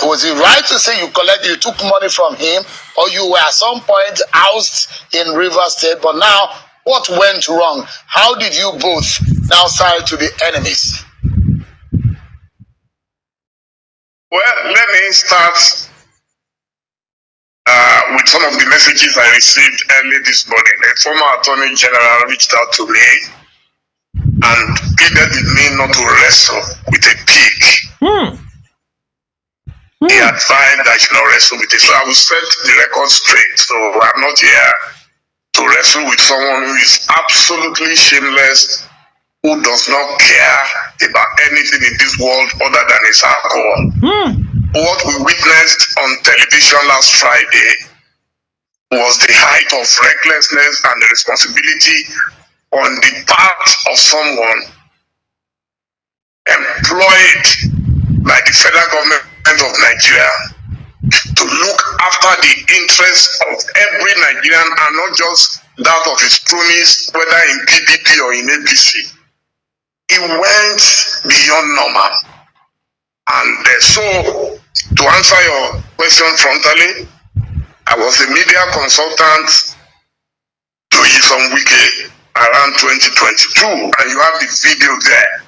Was it right to say you took money from him, or you were at some point housed in Rivers State, but now what went wrong? How did you both now side to the enemies? Well, let me start with some of the messages I received early this morning. A former Attorney General reached out to me and pleaded with me not to wrestle with a pig. He advised that I should not wrestle with it. So I will set the record straight. So I'm not here to wrestle with someone who is absolutely shameless, who does not care about anything in this world other than his alcohol. What we witnessed on television last Friday was the height of recklessness and the responsibility on the part of someone employed by the federal government of Nigeria to look after the interests of every Nigerian and not just that of his cronies, whether in PDP or in APC. It went beyond normal. And so, to answer your question frontally, I was a media consultant to Nyesom Wike around 2022, and you have the video there.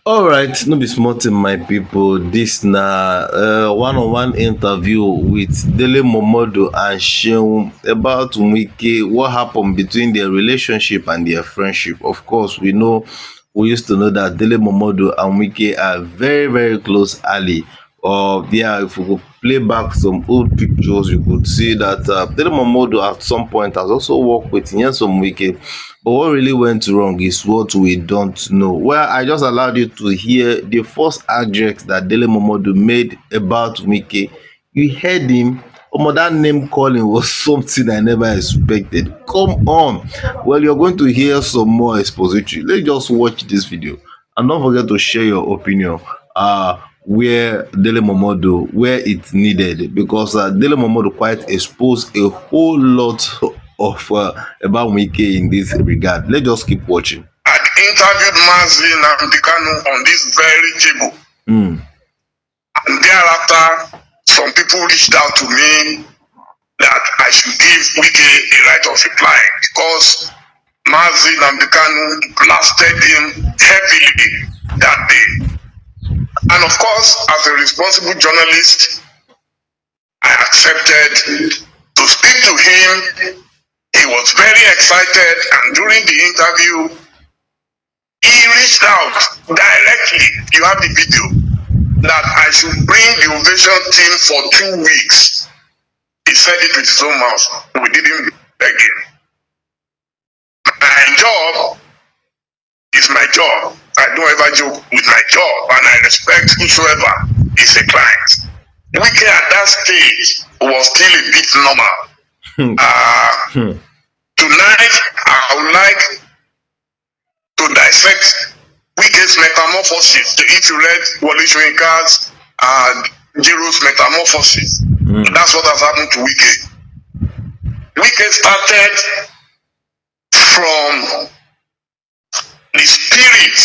All right, no be smart in my people. This na one-on-one interview with Dele Momodu and Nyesom about Wike, what happened between their relationship and their friendship. Of course, we used to know that Dele Momodu and Wike are very, very close ally. Yeah, if we could play back some old pictures, you could see that Dele Momodu at some point has also worked with Nyesom Wike. But what really went wrong is what we don't know. Well, I just allowed you to hear the first address that Dele Momodu made about Wike. You heard him. That name calling was something I never expected. Come on. Well, you're going to hear some more expository. Let's just watch this video. And don't forget to share your opinion. Where Dele Momodu, where it's needed, because Dele Momodu quite exposed a whole lot of about Wike in this regard. Let's just keep watching. I interviewed Mazi Namdekanu on this very table. And thereafter, some people reached out to me that I should give Wike a right of reply because Mazi Namdekanu blasted him heavily that day. And of course, as a responsible journalist, I accepted to speak to him. He was very excited, and during the interview, he reached out directly, you have the video, that I should bring the Ovation team for 2 weeks. He said it with his own mouth. We didn't beg him. My job is my job. I don't ever joke with my job, and I respect whosoever is a client. Wike at that stage was still a bit normal. Tonight, I would like to dissect Wike's metamorphosis. If you read Wole Soyinka's Jiro's metamorphosis, that's what has happened to Wike. Wike started from the spirit,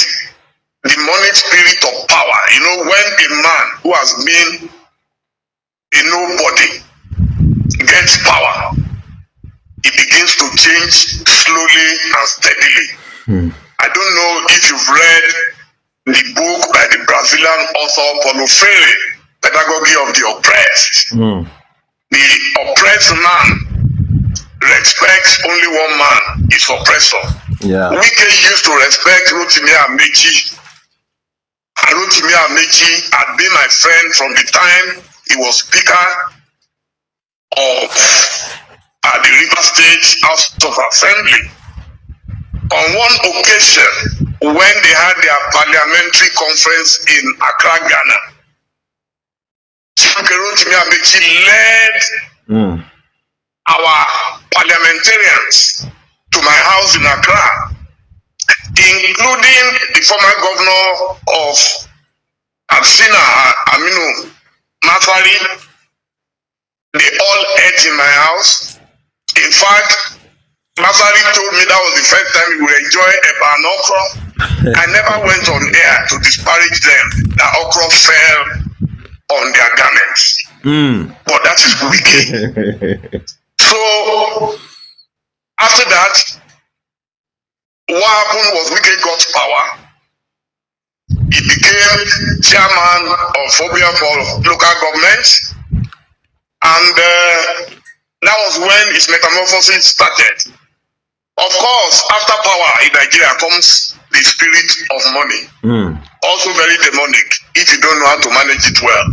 demonic spirit of power. You know, when a man who has been a nobody gets power, he begins to change slowly and steadily. I don't know if you've read the book by the Brazilian author Paulo Freire, Pedagogy of the Oppressed. The oppressed man respects only one man, his oppressor. Wike used to respect Rotimi Amechi. And Rotimi Amechi had been my friend from the time he was Speaker of the River State House of Assembly. On one occasion, when they had their parliamentary conference in Accra, Ghana, Rotimi Amechi led our parliamentarians to my house in Accra, including the former governor of Absina, Aminu Mafari. They all ate in my house. In fact, Mafari told me that was the first time he would enjoy eba and okra. I never went on air to disparage them. That okra fell on But that is Wike. So after that, what happened was Wike got power. He became chairman of Phobia for local government, and that was when his metamorphosis started. Of course, after power in Nigeria comes the spirit of money, also very demonic if you don't know how to manage it well.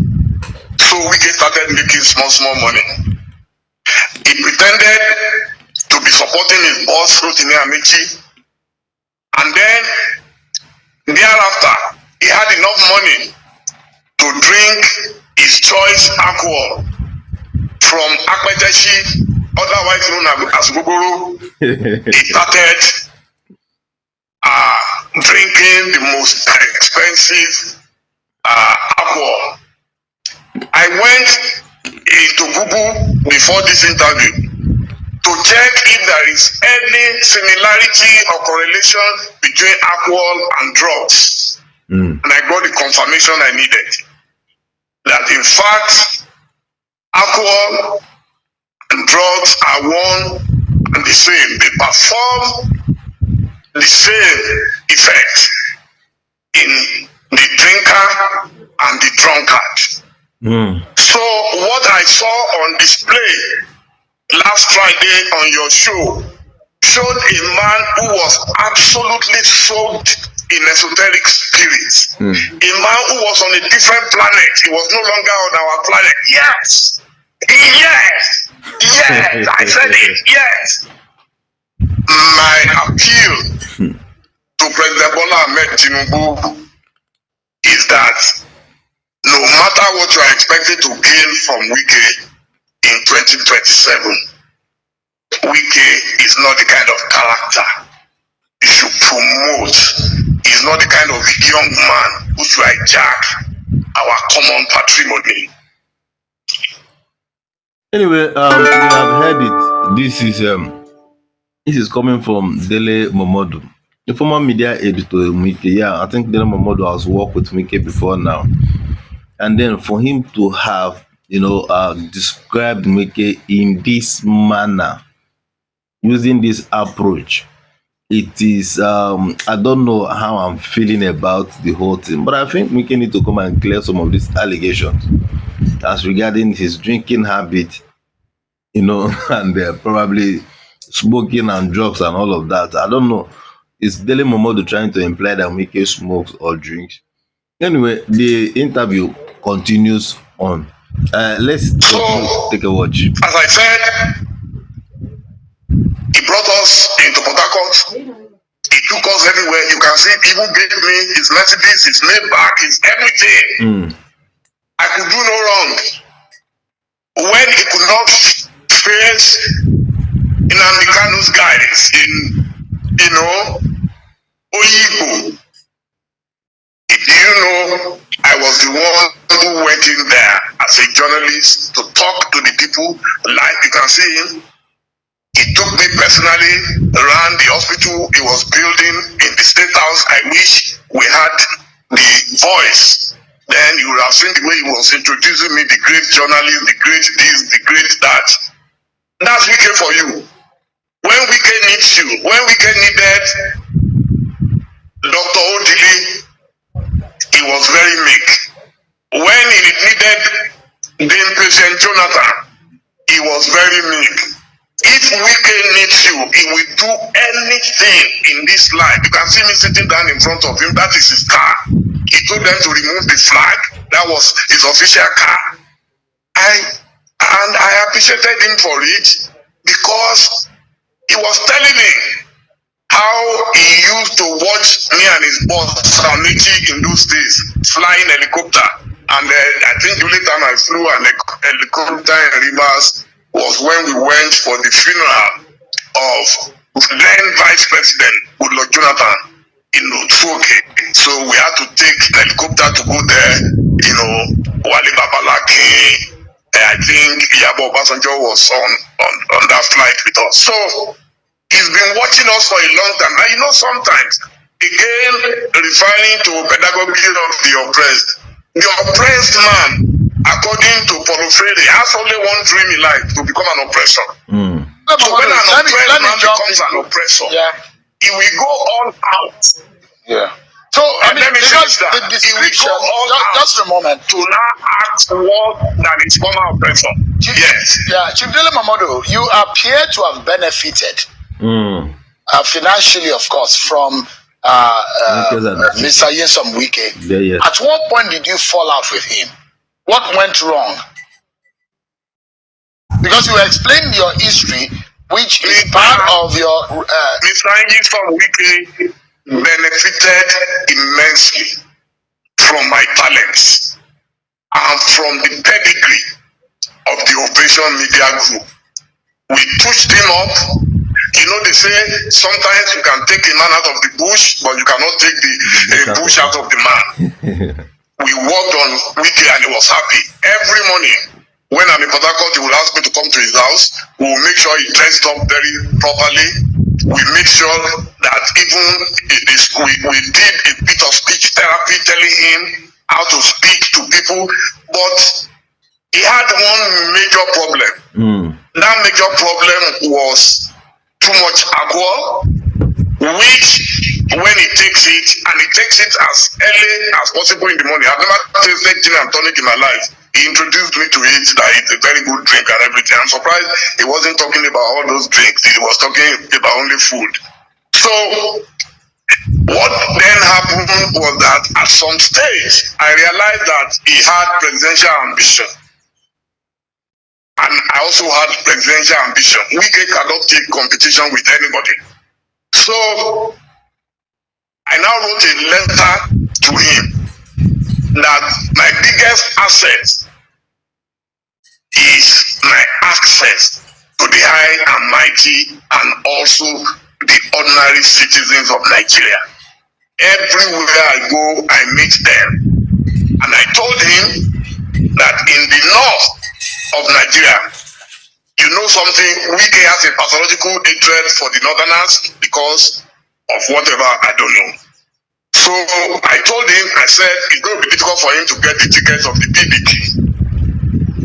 So Wike started making small money. He pretended to be supporting his boss, Rotimi Amici, and then thereafter, he had enough money to drink his choice alcohol from Akpeteshi, otherwise known as Gogoro. He started drinking the most expensive alcohol. I went into Google before this interview to check if there is any similarity or correlation between alcohol and drugs. And I got the confirmation I needed. That in fact, alcohol and drugs are one and the same. They perform the same effect in the drinker and the drunkard. So what I saw on display last Friday on your show showed a man who was absolutely soaked in esoteric spirits. A man who was on a different planet. He was no longer on our planet. Yes! Yes! Yes! I said it. Yes! My appeal to President Bola Ahmed Tinubu is that no matter what you are expected to gain from Wike in 2027, Wike is not the kind of character you should promote. He's not the kind of young man who should hijack our common patrimony. Anyway, we have heard it. This is coming from Dele Momodu, the former media editor Wike. Yeah, I think Dele Momodu has worked with Wike before now, and then for him to have described Wike in this manner, using this approach, it is I don't know how I'm feeling about the whole thing, but I think we need to come and clear some of these allegations as regarding his drinking habit, and probably smoking and drugs and all of that. I don't know. Is Dele Momodu trying to imply that Wike smokes or drinks? Anyway, the interview continues on. Let's take a watch. As I said, he brought us into Port Harcourt. He took us everywhere. You can see people gave me his Mercedes, his Maybach, his everything. I could do no wrong. When he could not face Nnamdi Kanu's guys in, Oyibo, do you know I was the one who went in there as a journalist to talk to the people live. You can see him. He took me personally around the hospital he was building in the State House. I wish we had the voice. Then you would have seen the way he was introducing me, the great journalist, the great this, the great that. That's Wike for you. When Wike needs you, when Wike needed Dr. Odili, he was very meek. When he needed the patient Jonathan, he was very meek. If Wike needs you, he will do anything in this life. You can see me sitting down in front of him. That is his car. He told them to remove the flag. That was his official car. I appreciated him for it because he was telling me how he used to watch me and his boss, Amici, in those days, flying helicopter. And I think the only time I flew an helicopter in Rivers was when we went for the funeral of then Vice President Goodluck Jonathan in Otuoke. So we had to take the helicopter to go there, Wale Babalaki. I think Yabo Obasanjo was on that flight with us. So he's been watching us for a long time. And sometimes, again, referring to pedagogy of the oppressed man, according according to Paulo Freire, has only one dream in life, to become an oppressor. So when an oppressed man becomes an oppressor, he will go all out. Yeah. So I mean, let me finish that. The description, just a moment, to now act more than its former oppressor. Yes. Yeah, Chief Dele Momodu, you appear to have benefited financially, of course, from Mr. Nyesom Wike. Yeah. At what point did you fall out with him? What went wrong? Because you explained your history, which is part of your... Mr. Nyesom Wike benefited immensely from my talents and from the pedigree of the Operation Media Group. We pushed him up. You know, they say sometimes you can take a man out of the bush, but you cannot take the bush out of the man. We worked on Wike and he was happy. Every morning, when I'm in Port Harcourt, he will ask me to come to his house. We will make sure he dressed up very properly. We make sure that even we did a bit of speech therapy, telling him how to speak to people. But he had one major problem. That major problem was too much alcohol, which when he takes it, and he takes it as early as possible in the morning. I've never tasted gin and tonic in my life. He introduced me to it, that it's a very good drink and everything. I'm surprised he wasn't talking about all those drinks. He was talking about only food. So what then happened was that at some stage, I realized that he had presidential ambition. And I also had presidential ambition. Wike cannot take competition with anybody. So I now wrote a letter to him that my biggest asset is my access to the high and mighty and also the ordinary citizens of Nigeria. Everywhere I go, I meet them. And I told him that in the north of Nigeria, you know something, Wike has a pathological hatred for the northerners because of whatever, I don't know. So I told him, I said, it's going to be difficult for him to get the tickets of the PDP.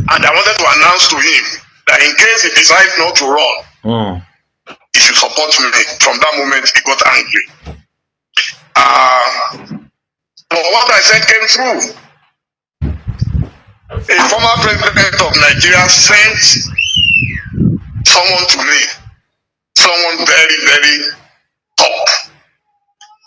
And I wanted to announce to him that in case he decides not to run, he should support me. From that moment, he got angry. But what I said came true. A former president of Nigeria sent someone to me, someone very, very top,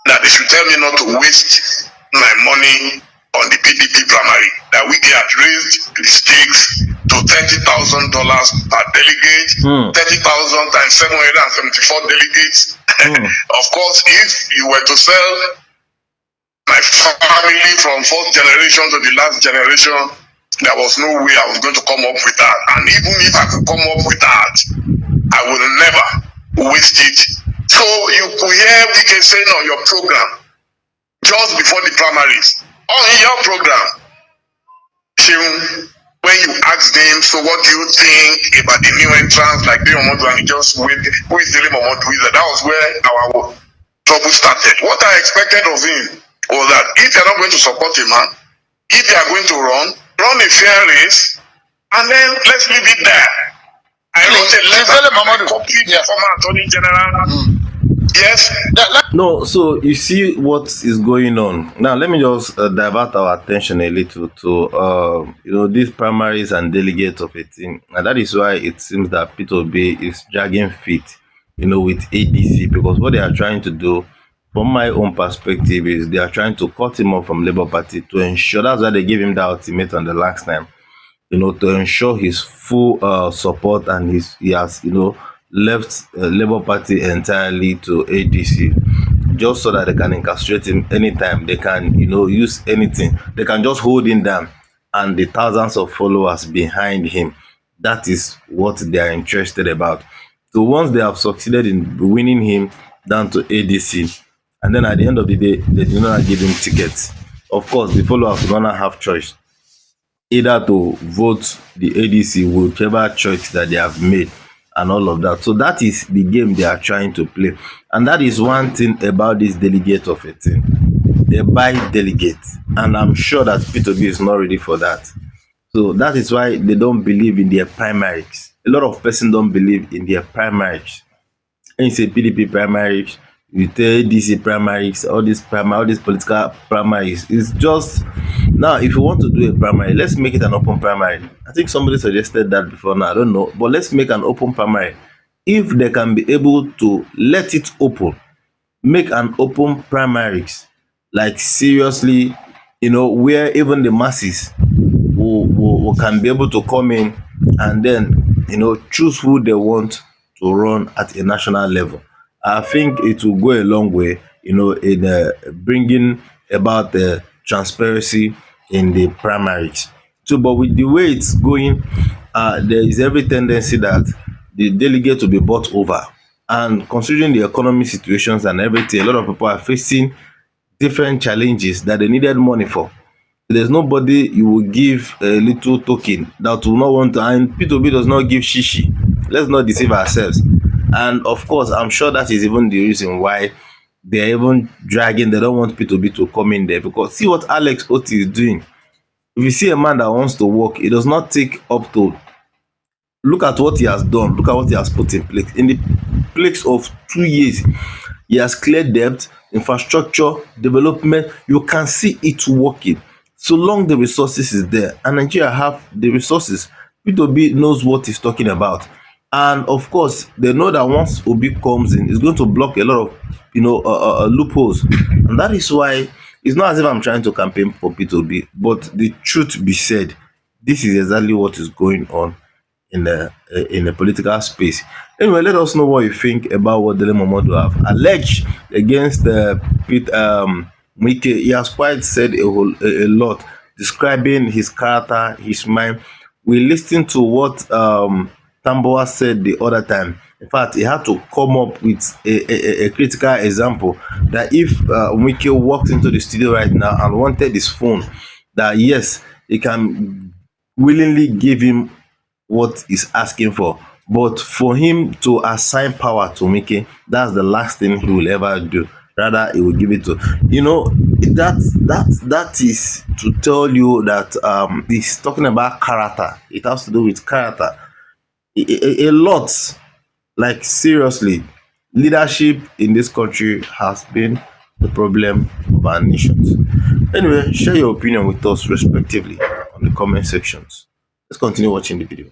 that they should tell me not to waste my money on the PDP primary, that we had raised the stakes to $30,000 per delegate, 30,000 times 774 delegates. Of course, if you were to sell my family from fourth generation to the last generation, there was no way I was going to come up with that. And even if I could come up with that, I would never waste it. So you could hear Wike saying on your program, just before the primaries, on your program, when you asked him, so what do you think about the new entrants like Dele Momodu, and he just went, who is Dele Momodu? That was where our trouble started. What I expected of him was that if you're not going to support a man, if you are going to run a fair race, and then let's leave it there. I wrote a letter and copied the former Attorney General. Yes. No, so you see what is going on. Now, let me just divert our attention a little to, these primaries and delegates of a team. And that is why it seems that Peter Obi is dragging feet, with ADC, because what they are trying to do, from my own perspective, is they are trying to cut him off from Labour Party to ensure, that's why they gave him that ultimatum the last time, to ensure his full support, and he has, left Labour Party entirely to ADC, just so that they can incarcerate him anytime. They can, use anything. They can just hold him down, and the thousands of followers behind him. That is what they are interested about. So once they have succeeded in winning him down to ADC, and then at the end of the day, they do not give him tickets. Of course, the followers do not have choice, either to vote the ADC, whichever choice that they have made, and all of that. So that is the game they are trying to play. And that is one thing about this delegate of a team. They buy delegates. And I'm sure that Peter B is not ready for that. So that is why they don't believe in their primaries. A lot of person don't believe in their primaries. When you say PDP primaries, you tell DC primaries, all these political primaries. It's just now if you want to do a primary, let's make it an open primary. I think somebody suggested that before now, I don't know. But let's make an open primary. If they can be able to let it open, make an open primaries, like seriously, where even the masses will can be able to come in and then choose who they want to run at a national level. I think it will go a long way, in bringing about the transparency in the primaries. So, but with the way it's going, there is every tendency that the delegate will be bought over. And considering the economy situations and everything, a lot of people are facing different challenges that they needed money for. There's nobody you will give a little token that will not want to, and P2B does not give shishi. Let's not deceive ourselves. And of course, I'm sure that is even the reason why they're even dragging, they don't want P2B to come in there, because see what Alex Oti is doing. If you see a man that wants to work, it does not take up to, look at what he has done, look at what he has put in place. In the place of 2 years, he has cleared debt, infrastructure, development. You can see it working. So long the resources is there, and Nigeria have the resources. P2B knows what he's talking about. And of course, they know that once Obi comes in, it's going to block a lot of loopholes. And that is why it's not as if I'm trying to campaign for P2B, but the truth be said, this is exactly what is going on in the political space. Anyway, let us know what you think about what Dele Momodu have alleged against Pete Wike. He has quite said a lot, describing his character, his mind. We listened to what Tamboa said the other time. In fact, he had to come up with a critical example that if Wike walked into the studio right now and wanted his phone, that yes, he can willingly give him what he's asking for. But for him to assign power to Wike, that's the last thing he will ever do. Rather, he will give it to, that is to tell you that he's talking about character. It has to do with character. A lot, like seriously, leadership in this country has been the problem of our nations. Anyway, share your opinion with us respectively on the comment sections. Let's continue watching the video.